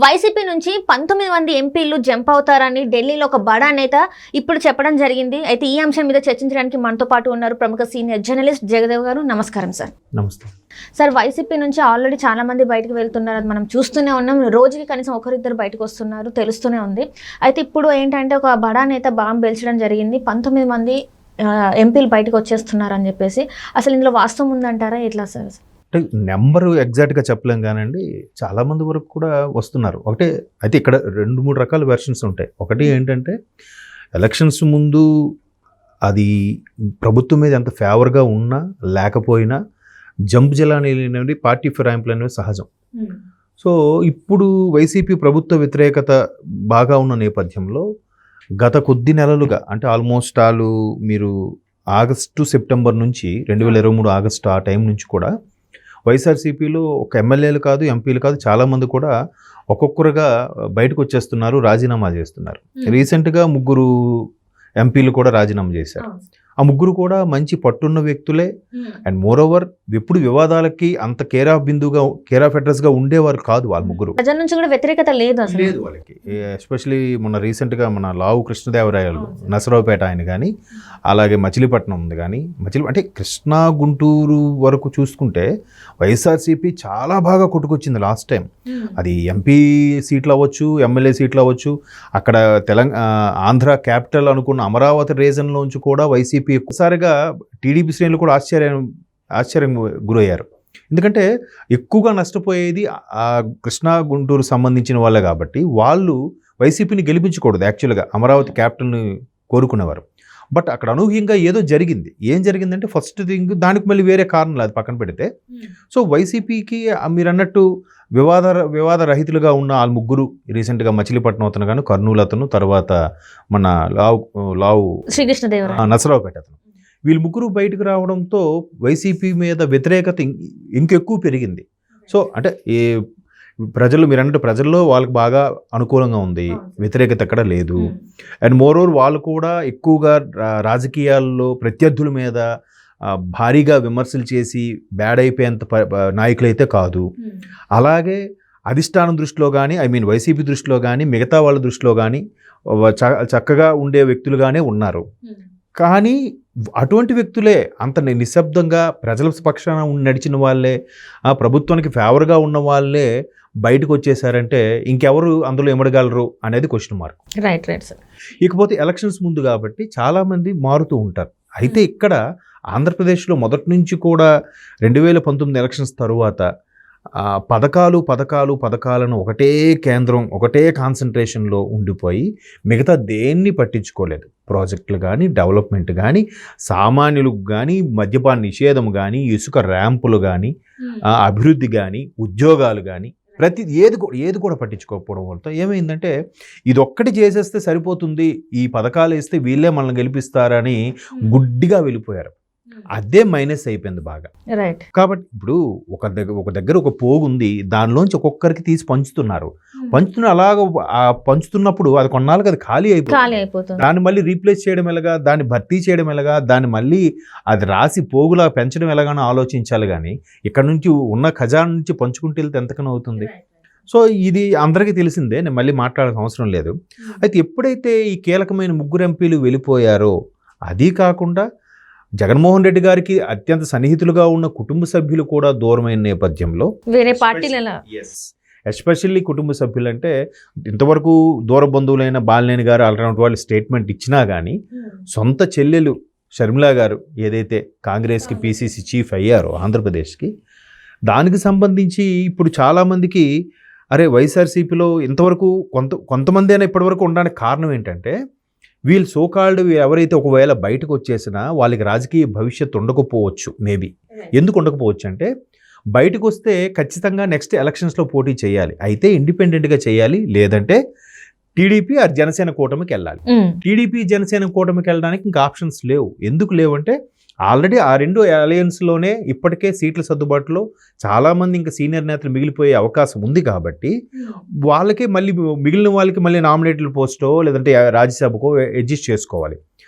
YCP నుంచి 19 మంది ఎంపీలు జంప్ అవుతారని ఢిల్లీలో ఒక బడా నేత ఇప్పుడు చెప్పడం జరిగింది. అయితే ఈ అంశం మీద చర్చించడానికి మనతో పాటు ఉన్నారు ప్రముఖ సీనియర్ జర్నలిస్ట్ జగదేవ్ గారు. నమస్కారం సార్. నమస్తే సార్, వైసీపీ నుంచి ఆల్రెడీ చాలా మంది బయటకు వెళ్తున్నారు, అది మనం చూస్తూనే ఉన్నాం. రోజుకి కనీసం ఒకరిద్దరు బయటకు వస్తున్నారు, తెలుస్తూనే ఉంది. అయితే ఇప్పుడు ఏంటంటే ఒక బడా నేత బాంబు పేల్చడం జరిగింది. 19 మంది ఎంపీలు బయటకు వచ్చేస్తున్నారు అని చెప్పేసి, అసలు ఇందులో వాస్తవం ఉందంటారా ఎట్లా సార్? అంటే నెంబరు ఎగ్జాక్ట్గా చెప్పలేం కానండి, చాలామంది వరకు కూడా వస్తున్నారు. ఒకటే అయితే ఇక్కడ 2-3 రకాల వెర్షన్స్ ఉంటాయి. ఒకటి ఏంటంటే ఎలక్షన్స్ ముందు అది ప్రభుత్వం మీద ఎంత ఫేవర్గా ఉన్నా లేకపోయినా జంప్ జలాలు అనేవి పార్టీ ఫిరాయింపులు అనేవి సహజం. సో ఇప్పుడు వైసీపీ ప్రభుత్వ వ్యతిరేకత బాగా ఉన్న నేపథ్యంలో గత కొద్ది నెలలుగా, అంటే ఆల్మోస్ట్ మీరు ఆగస్టు సెప్టెంబర్ నుంచి 2023 ఆగస్టు ఆ టైం నుంచి కూడా వైఎస్ఆర్సీపీలో ఒక ఎమ్మెల్యేలు కాదు, ఎంపీలు కాదు, చాలామంది కూడా ఒక్కొక్కరుగా బయటకు వచ్చేస్తున్నారు, రాజీనామా చేస్తున్నారు. రీసెంట్గా 3 ఎంపీలు కూడా రాజీనామా చేశారు. ఆ 3 కూడా మంచి పట్టున్న వ్యక్తులే. అండ్ మోర్ ఓవర్ ఎప్పుడు వివాదాలకి అంత కేర్ ఆఫ్ అడ్రస్గా ఉండేవారు కాదు వాళ్ళ 3. ప్రజల నుంచి కూడా వ్యతిరేకత లేదు వాళ్ళకి. ఎస్పెషలీ మొన్న రీసెంట్గా మన లావు కృష్ణదేవరాయలు నసరావుపేట ఆయన కానీ, అలాగే మచిలీపట్నం ఉంది కానీ, అంటే కృష్ణా గుంటూరు వరకు చూసుకుంటే వైఎస్ఆర్సీపీ చాలా బాగా కొట్టుకొచ్చింది లాస్ట్ టైం. అది ఎంపీ సీట్లు అవ్వచ్చు, ఎమ్మెల్యే సీట్లు అవ్వచ్చు. అక్కడ ఆంధ్ర క్యాపిటల్ అనుకున్న అమరావతి రీజన్లోంచి కూడా వైసీపీ ఎక్కువసారిగా టీడీపీ శ్రేణులు కూడా ఆశ్చర్యం గురయ్యారు. ఎందుకంటే ఎక్కువగా నష్టపోయేది ఆ కృష్ణా గుంటూరు సంబంధించిన వాళ్ళే కాబట్టి వాళ్ళు వైసీపీని గెలిపించకూడదు. యాక్చువల్గా అమరావతి క్యాపిటల్ని కోరుకునేవారు. బట్ అక్కడ అనూహ్యంగా ఏదో జరిగింది. ఏం జరిగిందంటే ఫస్ట్ థింగ్, దానికి మళ్ళీ వేరే కారణాలు, అది పక్కన పెడితే. సో వైసీపీకి మీరు అన్నట్టు వివాద రహితులుగా ఉన్న ఆ 3 రీసెంట్గా మచిలీపట్నం అతను కానీ, కర్నూలు అతను, తర్వాత మన లావు శ్రీకృష్ణదేవరాయ నసరావుపేట అతను, వీళ్ళు 3 బయటకు రావడంతో వైసీపీ మీద వ్యతిరేకత ఇంకెక్కువ పెరిగింది. సో అంటే మీరు అన్నట్టు ప్రజల్లో వాళ్ళకి బాగా అనుకూలంగా ఉంది, వ్యతిరేకత ఎక్కడ లేదు. అండ్ మోర్ ఓవర్ వాళ్ళు కూడా ఎక్కువగా రాజకీయాల్లో ప్రత్యర్థుల మీద భారీగా విమర్శలు చేసి బ్యాడ్ అయిపోయేంత నాయకులు అయితే కాదు. అలాగే అధిష్టానం దృష్టిలో కానీ, వైసీపీ దృష్టిలో కానీ, మిగతా వాళ్ళ దృష్టిలో కానీ చక్కగా ఉండే వ్యక్తులుగానే ఉన్నారు. కానీ అటువంటి వ్యక్తులే అంత నిశ్శబ్దంగా ప్రజల పక్షాన నడిచిన వాళ్ళే, ఆ ప్రభుత్వానికి ఫేవర్గా ఉన్న వాళ్ళే బయటకు వచ్చేసారంటే ఇంకెవరు అందులో ఎమడగలరు అనేది క్వశ్చన్ మార్క్. Right sir. ఇకపోతే ఎలక్షన్స్ ముందు కాబట్టి చాలామంది మారుతూ ఉంటారు. అయితే ఇక్కడ ఆంధ్రప్రదేశ్లో మొదటి నుంచి కూడా 2019 ఎలక్షన్స్ తరువాత పథకాలను ఒకటే కేంద్రం, ఒకటే కాన్సన్ట్రేషన్లో ఉండిపోయి మిగతా దేన్ని పట్టించుకోలేదు. ప్రాజెక్టులు కానీ, డెవలప్మెంట్ కానీ, సామాన్యులకు కానీ, మద్యపాన నిషేధం కానీ, ఇసుక ర్యాంపులు కానీ, అభివృద్ధి కానీ, ఉద్యోగాలు కానీ, ఏది కూడా పట్టించుకోకపోవడం వల్ల ఏమైందంటే ఇదొక్కటి చేసేస్తే సరిపోతుంది, ఈ పథకాలు వేస్తే వీళ్ళే మనల్ని గెలిపిస్తారని గుడ్డిగా వెళ్ళిపోయారు. అదే మైనస్ అయిపోయింది బాగా. రైట్. కాబట్టి ఇప్పుడు ఒక దగ్గర ఒక పోగు ఉంది, దానిలోంచి ఒక్కొక్కరికి తీసి పంచుతున్నారు. పంచుతున్నప్పుడు అది కొన్నాళ్ళకి అది ఖాళీ అయిపోతుంది. దాన్ని మళ్ళీ రీప్లేస్ చేయడం ఎలాగా, దాన్ని భర్తీ చేయడం ఎలాగా, దాన్ని మళ్ళీ అది రాసి పోగులా పెంచడం ఎలాగానో ఆలోచించాలి. కానీ ఇక్కడ నుంచి ఉన్న ఖజానా నుంచి పంచుకుంటూ వెళ్తే ఎంతకనో అవుతుంది. సో ఇది అందరికీ తెలిసిందే, నేను మళ్ళీ మాట్లాడాల్సిన అవసరం లేదు. అయితే ఎప్పుడైతే ఈ కీలకమైన 3 ఎంపీలు వెళ్ళిపోయారో, అది కాకుండా జగన్మోహన్ రెడ్డి గారికి అత్యంత సన్నిహితులుగా ఉన్న కుటుంబ సభ్యులు కూడా దూరమైన నేపథ్యంలో, వేరే పార్టీల ఎస్పెషల్లీ కుటుంబ సభ్యులు అంటే ఇంతవరకు దూర బంధువులైన బాలినేని గారు అలాంటి వాళ్ళు స్టేట్మెంట్ ఇచ్చినా కానీ, సొంత చెల్లెలు షర్మిలా గారు ఏదైతే కాంగ్రెస్కి పీసీసీ చీఫ్ అయ్యారో ఆంధ్రప్రదేశ్కి, దానికి సంబంధించి ఇప్పుడు చాలామందికి వైఎస్ఆర్సీపీలో ఇంతవరకు కొంతమంది అయినా ఇప్పటివరకు ఉండడానికి కారణం ఏంటంటే, వీళ్ళు సోకాల్డ్ ఎవరైతే ఒకవేళ బయటకు వచ్చేసినా వాళ్ళకి రాజకీయ భవిష్యత్తు ఉండకపోవచ్చు. మేబీ ఎందుకు ఉండకపోవచ్చు అంటే, బయటకు వస్తే ఖచ్చితంగా నెక్స్ట్ ఎలక్షన్స్లో పోటీ చేయాలి, అయితే ఇండిపెండెంట్గా చేయాలి, లేదంటే టీడీపీ ఆ జనసేన కూటమికి వెళ్ళాలి. టీడీపీ జనసేన కూటమికి వెళ్ళడానికి ఇంకా ఆప్షన్స్ లేవు. ఎందుకు లేవంటే ఆల్రెడీ ఆ 2 అలయన్స్లోనే ఇప్పటికే సీట్ల సర్దుబాటులో చాలామంది ఇంకా సీనియర్ నేతలు మిగిలిపోయే అవకాశం ఉంది. కాబట్టి వాళ్ళకి మళ్ళీ మిగిలిన వాళ్ళకి మళ్ళీ నామినేటెడ్ పోస్టో లేదంటే రాజ్యసభకో అడ్జస్ట్ చేసుకోవాలి.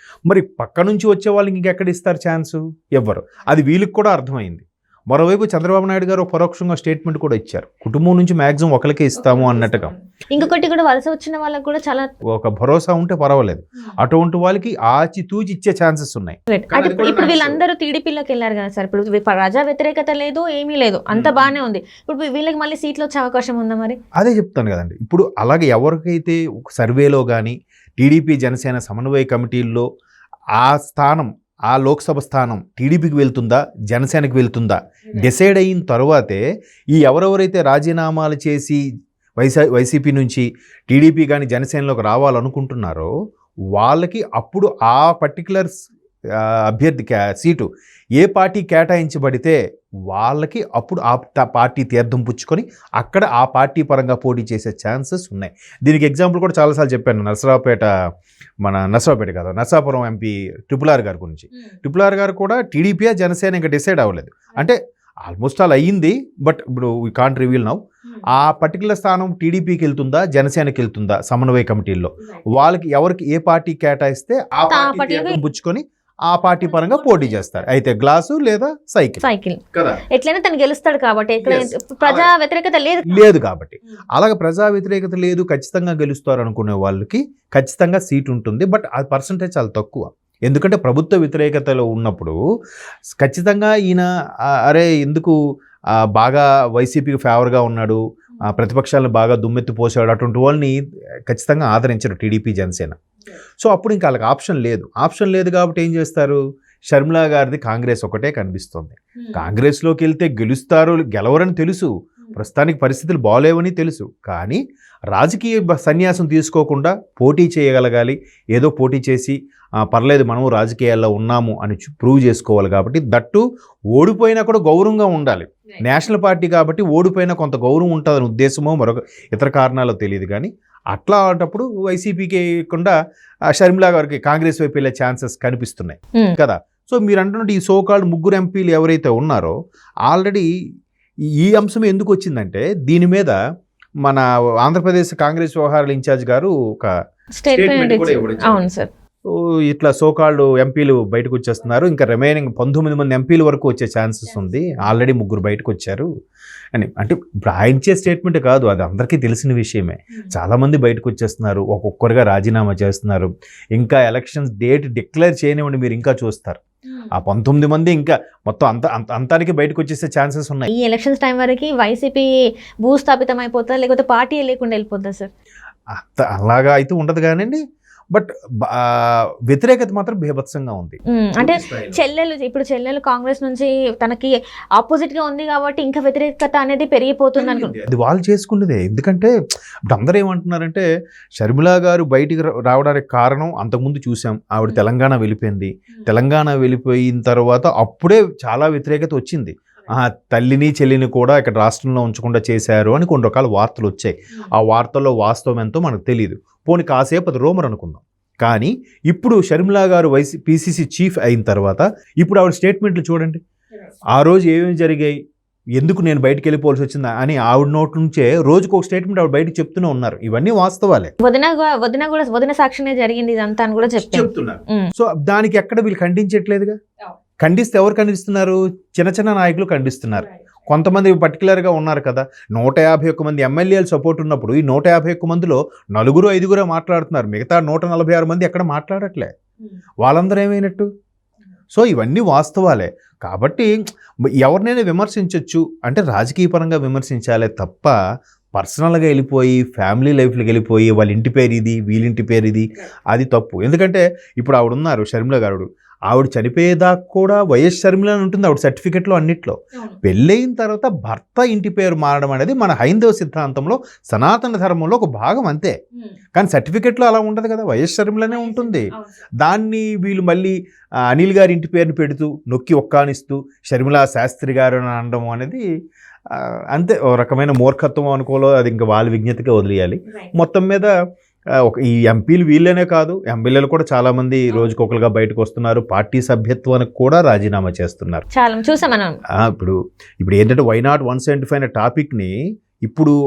మరి పక్క నుంచి వచ్చే వాళ్ళకి ఇంకెక్కడ ఇస్తారు ఛాన్సు? ఎవ్వరు. అది వీళ్ళకి కూడా అర్థమైంది. మరోవైపు చంద్రబాబు నాయుడు గారు పరోక్షంగా స్టేట్మెంట్ కూడా ఇచ్చారు, కుటుంబం నుంచి మ్యాక్సిమం ఒకరికే ఇస్తాము అన్నట్టుగా. ఇంకొకటి కూడా వలస వచ్చిన వాళ్ళకి కూడా చాలా ఒక భరోసా ఉంటే పర్వాలేదు, అటువంటి వాళ్ళకి ఆచితూచి ఇచ్చే ఛాన్సెస్ ఉన్నాయి. అంటే ఇప్పుడు వీళ్ళందరూ టీడీపీలోకి వెళ్ళారు కదా సార్, ఇప్పుడు ప్రజా వ్యతిరేకత లేదు, ఏమీ లేదు, అంత బాగానే ఉంది. ఇప్పుడు వీళ్ళకి మళ్ళీ సీట్లు వచ్చే అవకాశం ఉందా మరి? అదే చెప్తాను కదండి. ఇప్పుడు అలాగే ఎవరికైతే ఒక సర్వేలో కానీ టీడీపీ జనసేన సమన్వయ కమిటీల్లో ఆ స్థానం, ఆ లోక్సభ స్థానం టీడీపీకి వెళ్తుందా జనసేనకి వెళ్తుందా డిసైడ్ అయిన తర్వాతే ఈ ఎవరెవరైతే రాజీనామాలు చేసి వైసీపీ నుంచి టీడీపీ కానీ జనసేనలోకి రావాలనుకుంటున్నారో వాళ్ళకి అప్పుడు ఆ పర్టికులర్ అభ్యర్థి సీటు ఏ పార్టీ కేటాయించబడితే వాళ్ళకి అప్పుడు ఆ పార్టీ తీర్థం పుచ్చుకొని అక్కడ ఆ పార్టీ పరంగా పోటీ చేసే ఛాన్సెస్ ఉన్నాయి. దీనికి ఎగ్జాంపుల్ కూడా చాలాసార్లు చెప్పాను. నరసరావుపేట కాదు, నరసాపురం ఎంపీ RRR గారి గురించి. RRR గారు కూడా టీడీపీ జనసేన ఇంకా డిసైడ్ అవ్వలేదు, అంటే ఆల్మోస్ట్ ఆల్ అయ్యింది, బట్ ఇప్పుడు వీ కాంట్ రివీల్ నౌ. ఆ పర్టికులర్ స్థానం టీడీపీకి వెళ్తుందా జనసేనకి వెళ్తుందా సమన్వయ కమిటీల్లో వాళ్ళకి ఎవరికి ఏ పార్టీ కేటాయిస్తే ఆ పార్టీ తీర్థం పుచ్చుకొని ఆ పార్టీ పరంగా పోటీ చేస్తారు. అయితే గ్లాసు లేదా సైకిల్ కదా, ఎట్లయినా తను గెలుస్తాడు కాబట్టి ప్రజా వ్యతిరేకత లేదు కాబట్టి. అలాగే ప్రజా వ్యతిరేకత లేదు, ఖచ్చితంగా గెలుస్తారు అనుకునే వాళ్ళకి ఖచ్చితంగా సీట్ ఉంటుంది, బట్ ఆ పర్సంటేజ్ చాలా తక్కువ. ఎందుకంటే ప్రభుత్వ వ్యతిరేకతలో ఉన్నప్పుడు ఖచ్చితంగా ఈయన అరే ఎందుకు బాగా వైసీపీకి ఫేవర్గా ఉన్నాడు, ప్రతిపక్షాలను బాగా దుమ్మెత్తి పోసాడు, అటువంటి వాళ్ళని ఖచ్చితంగా ఆదరించరు టీడీపీ జనసేన. సో అప్పుడు ఇంకా వాళ్ళకి ఆప్షన్ లేదు కాబట్టి ఏం చేస్తారు, షర్మిలా గారిది కాంగ్రెస్ ఒకటే కనిపిస్తుంది. కాంగ్రెస్లోకి వెళ్తే గెలవరని తెలుసు, ప్రస్తుతానికి పరిస్థితులు బాగోలేవని తెలుసు, కానీ రాజకీయ సన్యాసం తీసుకోకుండా పోటీ చేయగలగాలి, ఏదో పోటీ చేసి పర్లేదు మనము రాజకీయాల్లో ఉన్నాము అని ప్రూవ్ చేసుకోవాలి. కాబట్టి దట్టు ఓడిపోయినా కూడా గౌరవంగా ఉండాలి. నేషనల్ పార్టీ కాబట్టి ఓడిపోయినా కొంత గౌరవం ఉంటుందని ఉద్దేశమో మరొక ఇతర కారణాలు తెలియదు, కానీ అట్లా అన్నప్పుడు వైసీపీకి కాకుండా షర్మిలా గారికి కాంగ్రెస్ వైపు వెళ్ళే ఛాన్సెస్ కనిపిస్తున్నాయి కదా. సో మీరు అంటున్నట్టు ఈ సోకాల్డ్ ముగ్గురు ఎంపీలు ఎవరైతే ఉన్నారో ఆల్రెడీ ఈ అంశం ఎందుకు వచ్చిందంటే దీని మీద మన ఆంధ్రప్రదేశ్ కాంగ్రెస్ వ్యవహారాల ఇన్ఛార్జ్ గారు ఒక స్టేట్మెంట్ కూడా ఇవ్వడం, ఇట్లా సోకాల్డ్ ఎంపీలు బయటకు వచ్చేస్తున్నారు, ఇంకా రిమైనింగ్ 19 మంది ఎంపీల వరకు వచ్చే ఛాన్సెస్ ఉంది, ఆల్రెడీ 3 బయటకు వచ్చారు అని. అంటే ఇప్పుడు ఆయన ఇచ్చే స్టేట్మెంట్ కాదు, అది అందరికీ తెలిసిన విషయమే. చాలామంది బయటకు వచ్చేస్తున్నారు, ఒక్కొక్కరుగా రాజీనామా చేస్తున్నారు. ఇంకా ఎలక్షన్స్ డేట్ డిక్లేర్ చేయనివ్వండి, మీరు ఇంకా చూస్తారు ఆ 19 మంది ఇంకా మొత్తం అంతానికి బయటకు వచ్చేసే ఛాన్సెస్ ఉన్నాయి. ఈ ఎలక్షన్స్ టైం వరకు వైసీపీ భూస్థాపితం అయిపోతుందా లేకపోతే పార్టీ లేకుండా వెళ్ళిపోతుందా సార్? అలాగా అయితే ఉండదు కానండి, బట్ వ్యతిరేకత మాత్రం బీభత్సంగా ఉంది. అంటే చెల్లెలు కాంగ్రెస్ నుంచి తనకి ఆపోజిట్ గా ఉంది కాబట్టి ఇంకా వ్యతిరేకత అనేది పెరిగిపోతుంది అనుకుంటుంది. అది వాళ్ళు చేసుకున్నదే. ఎందుకంటే ఇప్పుడు అందరూ ఏమంటున్నారంటే షర్మిలా గారు బయటికి రావడానికి కారణం అంతకుముందు చూసాం, ఆవిడ తెలంగాణ వెళ్ళిపోయింది, తెలంగాణ వెళ్ళిపోయిన తర్వాత అప్పుడే చాలా వ్యతిరేకత వచ్చింది. తల్లిని చెల్లిని కూడా ఇక్కడ రాష్ట్రంలో ఉంచకుండా చేశారు అని కొన్ని రకాల వార్తలు వచ్చాయి. ఆ వార్తల్లో వాస్తవం ఎంతో మనకు తెలియదు, పోనీ కాసేపు అది రూమర్ అనుకుందాం. కానీ ఇప్పుడు షర్మిలా గారు పిసిసి చీఫ్ అయిన తర్వాత ఇప్పుడు ఆవిడ స్టేట్మెంట్లు చూడండి, ఆ రోజు ఏమేమి జరిగాయి, ఎందుకు నేను బయటకు వెళ్ళిపోవాల్సి వచ్చిందా అని ఆవిడ నోట్ నుంచే రోజుకు ఒక స్టేట్మెంట్ ఆవిడ బయటకు చెప్తూనే ఉన్నారు. ఇవన్నీ వాస్తవాలే, వదిన సాక్షినే జరిగింది ఇదంతా అని కూడా చెప్తున్నారు. సో దానికి ఎక్కడ వీళ్ళు ఖండించట్లేదుగా. ఖండిస్తే ఎవరు ఖండిస్తున్నారు? చిన్న చిన్న నాయకులు ఖండిస్తున్నారు. కొంతమంది పర్టికులర్గా ఉన్నారు కదా, 151 మంది ఎమ్మెల్యేలు సపోర్ట్ ఉన్నప్పుడు ఈ 151 మందిలో 4-5 మాట్లాడుతున్నారు, మిగతా 146 మంది ఎక్కడ మాట్లాడట్లే. వాళ్ళందరూ ఏమైనట్టు? సో ఇవన్నీ వాస్తవాలే. కాబట్టి ఎవరినైనా విమర్శించవచ్చు అంటే రాజకీయ పరంగా విమర్శించాలే తప్ప పర్సనల్గా వెళ్ళిపోయి ఫ్యామిలీ లైఫ్లోకి వెళ్ళిపోయి వాళ్ళ ఇంటి పేరు ఇది వీళ్ళింటి పేరు ఇది, అది తప్పు. ఎందుకంటే ఇప్పుడు ఆవిడ ఉన్నారు షర్మిల గారు, ఆవిడ చనిపోయేదాకా కూడా వైఎస్ షర్మిల అని ఉంటుంది ఆవిడ సర్టిఫికెట్లో అన్నిట్లో. పెళ్ళయిన తర్వాత భర్త ఇంటి పేరు మారడం అనేది మన హైందవ సిద్ధాంతంలో సనాతన ధర్మంలో ఒక భాగం అంతే. కానీ సర్టిఫికెట్లో అలా ఉండదు కదా, వైఎస్ షర్మిలనే ఉంటుంది. దాన్ని వీళ్ళు మళ్ళీ అనిల్ గారి ఇంటి పేరుని పెడుతూ నొక్కి ఒక్కానిస్తూ షర్మిలా శాస్త్రి గారు అని అనడం అనేది అంతే ఓ రకమైన మూర్ఖత్వం అనుకోలో, అది ఇంకా వాళ్ళ విజ్ఞతకే వదిలేయాలి. మొత్తం మీద ఈ ఎంపీలు వీళ్ళనే కాదు, ఎమ్మెల్యేలు కూడా చాలా మంది రోజుకొకరుగా బయటకు వస్తున్నారు, పార్టీ సభ్యత్వానికి కూడా రాజీనామా చేస్తున్నారు. ఇప్పుడు ఏంటంటే వై నాట్ 175 అనే టాపిక్ని ఇప్పుడు